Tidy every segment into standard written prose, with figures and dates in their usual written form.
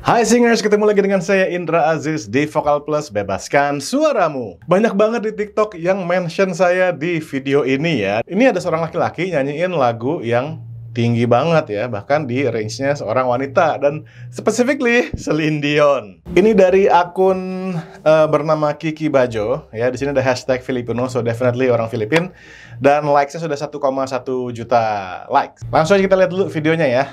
Hai singers, ketemu lagi dengan saya Indra Aziz di Vokal Plus Bebaskan Suaramu. Banyak banget di TikTok yang mention saya di video ini ya. Ini ada seorang laki-laki nyanyiin lagu yang tinggi banget ya, bahkan di range-nya seorang wanita, dan specifically Celine Dion. Ini dari akun bernama Kiki Bajo ya. Di sini ada hashtag Filipino, so definitely orang Filipin, dan likes-nya sudah 1,1 juta likes. Langsung aja kita lihat dulu videonya ya.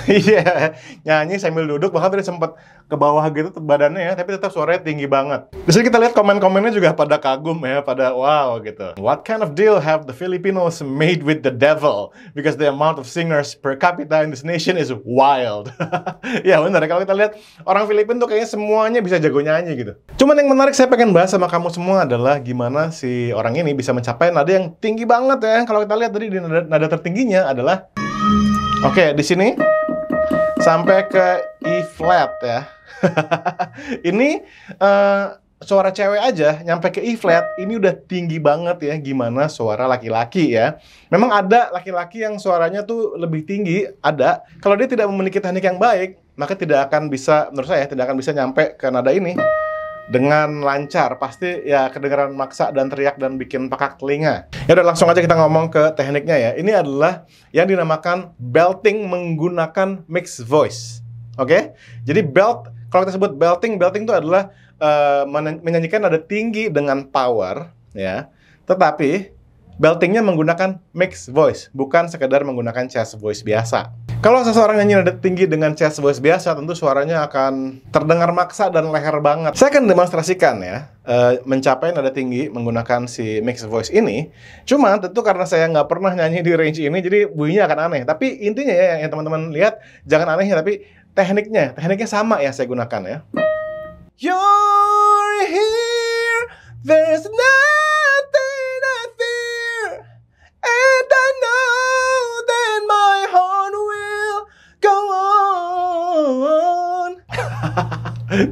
Iya, nyanyi sambil duduk, bahkan tadi sempat ke bawah gitu badannya ya, tapi tetap suaranya tinggi banget. Di sini kita lihat komen-komennya juga pada kagum ya, pada wow gitu. What kind of deal have the Filipinos made with the devil? Because the amount of singers per capita in this nation is wild. Ya benar, kalau kita lihat orang Filipin tuh kayaknya semuanya bisa jago nyanyi gitu. Cuman yang menarik saya pengen bahas sama kamu semua adalah gimana si orang ini bisa mencapai nada yang tinggi banget ya. Kalau kita lihat tadi di nada tertingginya adalah oke, di sini sampai ke E flat ya. Ini suara cewek aja nyampe ke E flat, ini udah tinggi banget ya. Gimana suara laki-laki ya. Memang ada laki-laki yang suaranya tuh lebih tinggi, ada. Kalau dia tidak memiliki teknik yang baik, maka tidak akan bisa, menurut saya, tidak akan bisa nyampe ke nada ini dengan lancar. Pasti ya kedengaran maksa dan teriak dan bikin pekak telinga. Ya udah, langsung aja kita ngomong ke tekniknya ya. Ini adalah yang dinamakan belting menggunakan mixed voice. Oke? Jadi kalau kita sebut belting itu adalah menyanyikan nada tinggi dengan power ya. Tetapi beltingnya menggunakan mixed voice, bukan sekedar menggunakan chest voice biasa. Kalau seseorang nyanyi nada tinggi dengan chest voice biasa, tentu suaranya akan terdengar maksa dan leher banget. Saya akan demonstrasikan ya, mencapai nada tinggi menggunakan si mixed voice ini. Cuma tentu karena saya nggak pernah nyanyi di range ini, jadi bunyinya akan aneh. Tapi intinya ya, yang teman-teman lihat, jangan aneh ya, tapi tekniknya sama yang saya gunakan ya. You're here, there's nothing I fear, and I know that my heart will go on.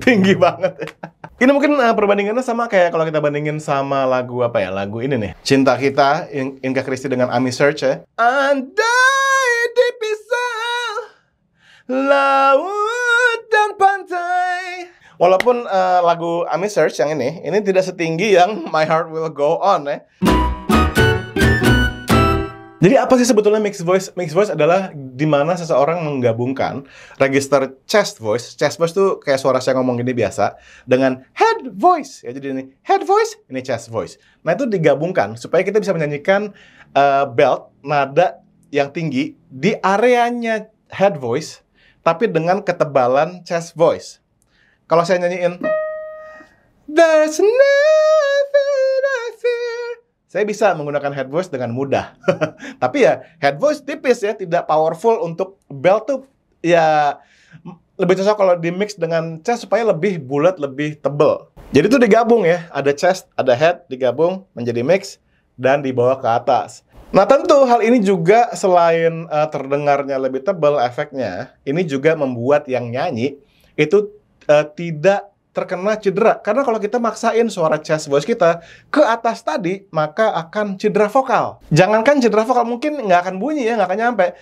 Tinggi banget. Ini mungkin perbandingannya sama kayak kalau kita bandingin sama lagu apa ya? Lagu ini nih, Cinta Kita, Inka Christy dengan Ami Search ya. Andai di pisau laut dan pantai. Walaupun lagu Ami Search yang ini tidak setinggi yang My Heart Will Go On ya. Jadi apa sih sebetulnya mixed voice? Mixed voice adalah di mana seseorang menggabungkan register chest voice. Chest voice tuh kayak suara saya ngomong gini biasa dengan head voice. Ya, jadi ini head voice, ini chest voice. Nah, itu digabungkan supaya kita bisa menyanyikan belt, nada yang tinggi di areanya head voice, tapi dengan ketebalan chest voice. Kalau saya nyanyiin There's nothing I fear, saya bisa menggunakan head voice dengan mudah. Tapi ya, head voice tipis ya, tidak powerful. Untuk belt tuh ya lebih cocok kalau di mix dengan chest supaya lebih bulat, lebih tebel. Jadi itu digabung ya, ada chest, ada head, digabung menjadi mix dan dibawa ke atas. Nah, tentu hal ini juga selain terdengarnya lebih tebal efeknya, ini juga membuat yang nyanyi itu tidak terkena cedera. Karena kalau kita maksain suara chest voice kita ke atas tadi, maka akan cedera vokal. Jangankan cedera vokal, mungkin nggak akan bunyi ya, nggak akan nyampe.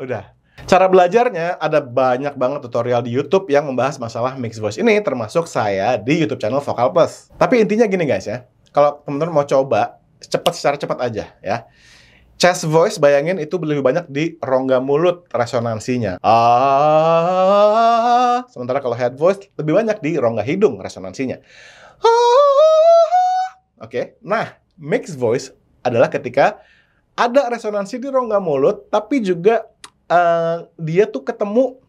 Udah. Cara belajarnya ada banyak banget tutorial di YouTube yang membahas masalah mixed voice ini, termasuk saya di YouTube channel Vokal Plus. Tapi intinya gini guys ya, kalau teman-teman mau coba, secara cepat aja ya. Chest voice, bayangin itu lebih banyak di rongga mulut resonansinya. Sementara kalau head voice lebih banyak di rongga hidung resonansinya. Oke. Nah, mixed voice adalah ketika ada resonansi di rongga mulut, tapi juga dia tuh ketemu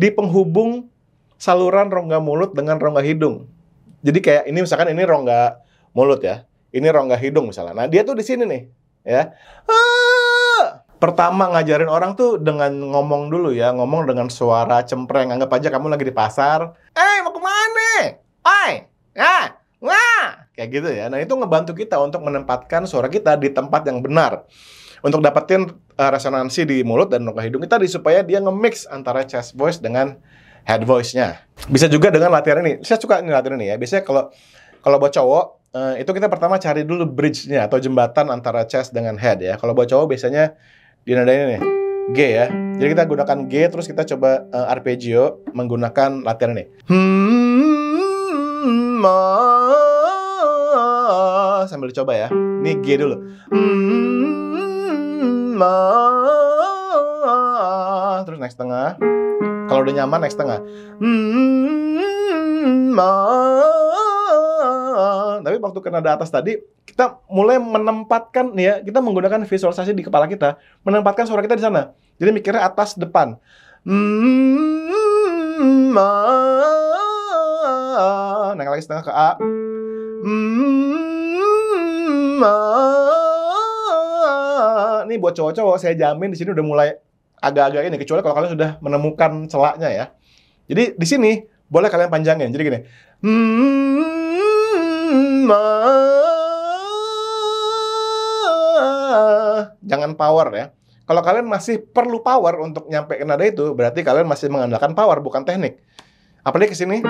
di penghubung saluran rongga mulut dengan rongga hidung. Jadi kayak ini misalkan ini rongga mulut ya. Ini rongga hidung misalnya. Nah, dia tuh di sini nih, ya. Pertama ngajarin orang tuh dengan ngomong dulu ya, ngomong dengan suara cempreng. Anggap aja kamu lagi di pasar. Mau kemana? Ya, wah, kayak gitu ya. Nah, itu ngebantu kita untuk menempatkan suara kita di tempat yang benar. Untuk dapetin resonansi di mulut dan rongga hidung kita supaya dia nge-mix antara chest voice dengan head voice-nya. Bisa juga dengan latihan ini. Saya suka ini latihan ini ya. Biasanya kalau buat cowok, itu kita pertama cari dulu bridge-nya atau jembatan antara chest dengan head ya. Kalau buat cowok biasanya dinadain nih, G ya. Jadi kita gunakan G, terus kita coba arpeggio menggunakan latihan ini. Sambil dicoba ya. Ini G dulu. Terus naik setengah. Kalau udah nyaman naik setengah. Tapi waktu ke nada atas tadi, kita mulai menempatkan nih ya, kita menggunakan visualisasi di kepala kita, menempatkan suara kita di sana. Jadi mikirnya atas depan. Naik lagi setengah ke A. Ini buat cowok-cowok, saya jamin di sini udah mulai agak-agak ini, kecuali kalau kalian sudah menemukan celaknya ya. Jadi di sini boleh kalian panjangin. Jadi gini. Jangan power ya. Kalau kalian masih perlu power untuk nyampe ke nada itu, berarti kalian masih mengandalkan power, bukan teknik. Apalagi ke sini.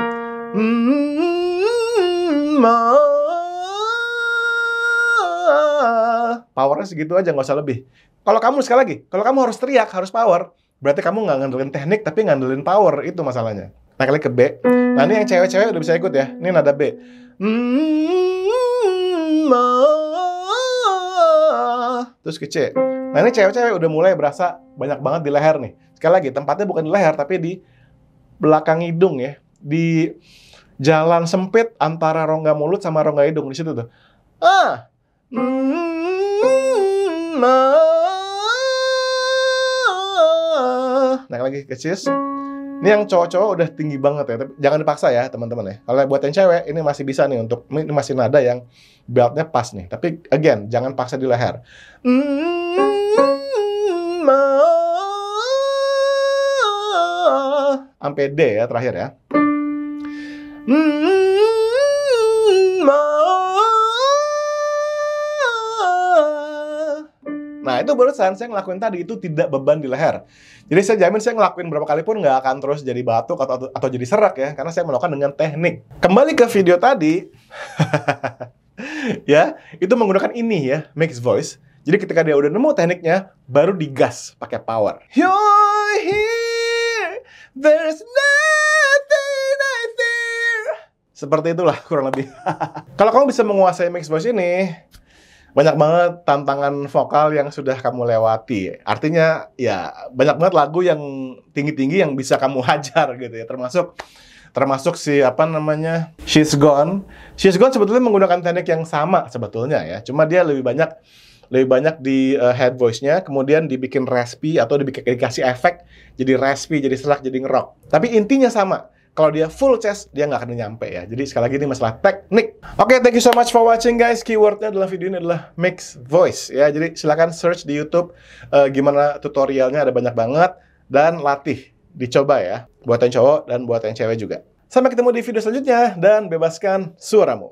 Powernya segitu aja, nggak usah lebih. Kalau kamu, sekali lagi, kalau kamu harus teriak, harus power, berarti kamu nggak ngandelin teknik, tapi ngandelin power. Itu masalahnya. Nah, kali ke B. Nah, ini yang cewek-cewek udah bisa ikut ya. Ini nada B. Terus ke C. Nah, ini cewek-cewek udah mulai berasa banyak banget di leher nih. Sekali lagi, tempatnya bukan di leher, tapi di belakang hidung ya. Di jalan sempit antara rongga mulut sama rongga hidung. Di situ tuh. Naik lagi ke cis. Ini yang cowok-cowok udah tinggi banget ya. Tapi jangan dipaksa ya teman-teman ya. Kalau buat yang cewek ini masih bisa nih, untuk ini masih nada yang beltnya pas nih. Tapi again, jangan paksa di leher. Sampai D ya terakhir ya. Nah, itu barusan saya ngelakuin tadi, itu tidak beban di leher. Jadi saya jamin saya ngelakuin berapa kali pun nggak akan terus jadi batuk atau jadi serak ya, karena saya melakukan dengan teknik. Kembali ke video tadi, ya, itu menggunakan ini ya, mixed voice. Jadi ketika dia udah nemu tekniknya, baru digas pakai power. You're here, there's nothing I fear. Seperti itulah kurang lebih. Kalau kamu bisa menguasai mixed voice ini, banyak banget tantangan vokal yang sudah kamu lewati. Artinya, ya banyak banget lagu yang tinggi-tinggi yang bisa kamu hajar gitu ya. Termasuk si apa namanya, She's Gone. She's Gone sebetulnya menggunakan teknik yang sama sebetulnya ya. Cuma dia lebih banyak di head voice-nya, kemudian dibikin raspy atau dikasih efek jadi raspy, jadi serak, jadi ngerok. Tapi intinya sama. Kalau dia full chest, dia nggak akan nyampe ya. Jadi sekali lagi ini masalah teknik. Oke, thank you so much for watching guys. Keywordnya adalah video ini adalah mixed voice ya. Jadi silakan search di YouTube gimana tutorialnya, ada banyak banget. Dan latih, dicoba ya. Buat yang cowok dan buat yang cewek juga. Sampai ketemu di video selanjutnya dan bebaskan suaramu.